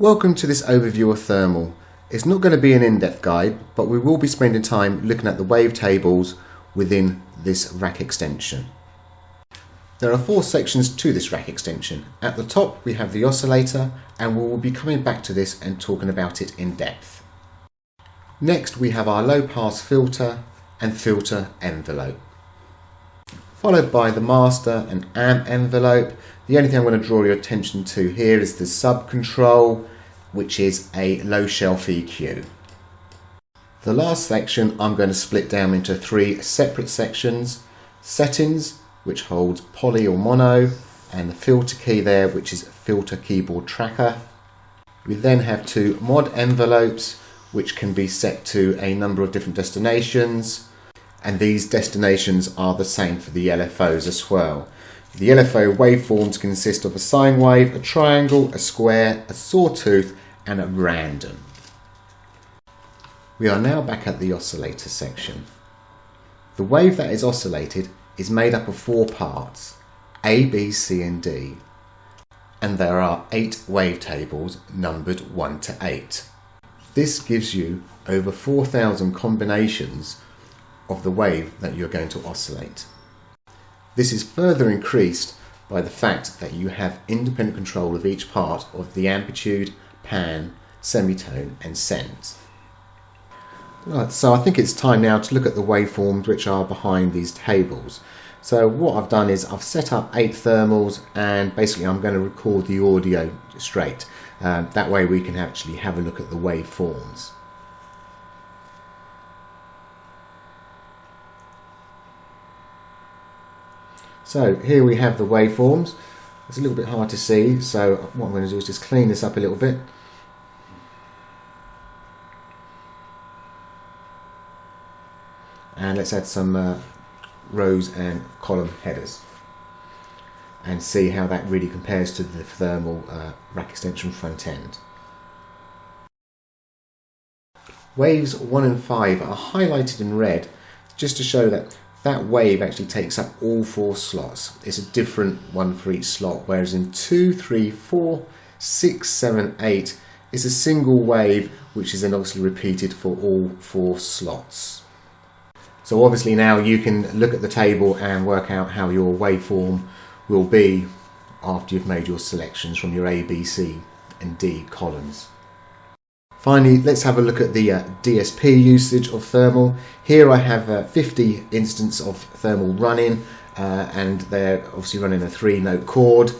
Welcome to this overview of thermal. It's not going to be an in-depth guide, but we will be spending time looking at the wave tables within this rack extension. There are 4 sections to this rack extension. At the top we have the oscillator, and we will be coming back to this and talking about it in depth. Next we have our low pass filter and filter envelope, followed by the master and amp envelope. The only thing I'm going to draw your attention to here is the sub-control, which is a low shelf EQ. The last section I'm going to split down into 3 separate sections: settings, which holds poly or mono, and the filter key there, which is filter keyboard tracker. We then have 2 mod envelopes, which can be set to a number of different destinations, and these destinations are the same for the LFOs as well. The LFO waveforms consist of a sine wave, a triangle, a square, a sawtooth, and a random. We are now back at the oscillator section. The wave that is oscillated is made up of 4 parts: A, B, C and D, and there are 8 wavetables numbered 1 to 8. This gives you over 4,000 combinations of the wave that you're going to oscillate. This is further increased by the fact that you have independent control of each part of the amplitude, pan, semitone and cent. Right, so I think it's time now to look at the waveforms which are behind these tables. So what I've done is I've set up 8 thermals, and basically I'm going to record the audio straight. That way we can actually have a look at the waveforms. So here we have the waveforms. It's a little bit hard to see, so what I'm going to do is just clean this up a little bit. And let's add some rows and column headers and see how that really compares to the thermal rack extension front end. Waves 1 and 5 are highlighted in red just to show that that wave actually takes up all 4 slots. It's a different one for each slot, whereas in 2, 3, 4, 6, 7, 8 it's a single wave which is then obviously repeated for all 4 slots. So obviously now you can look at the table and work out how your waveform will be after you've made your selections from your A, B, C and D columns. Finally, let's have a look at the DSP usage of thermal. Here I have 50 instances of thermal running, and they're obviously running a 3-note chord.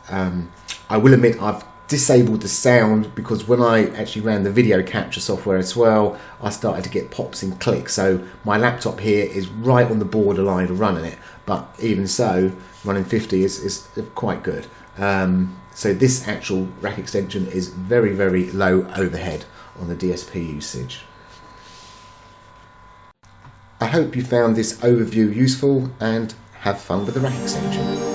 I will admit I've disabled the sound because when I actually ran the video capture software as well, I started to get pops and clicks. So my laptop here is right on the borderline of running it, but even so, running 50 is quite good. So this actual rack extension is very, very low overhead on the DSP usage. I hope you found this overview useful and have fun with the rack extension.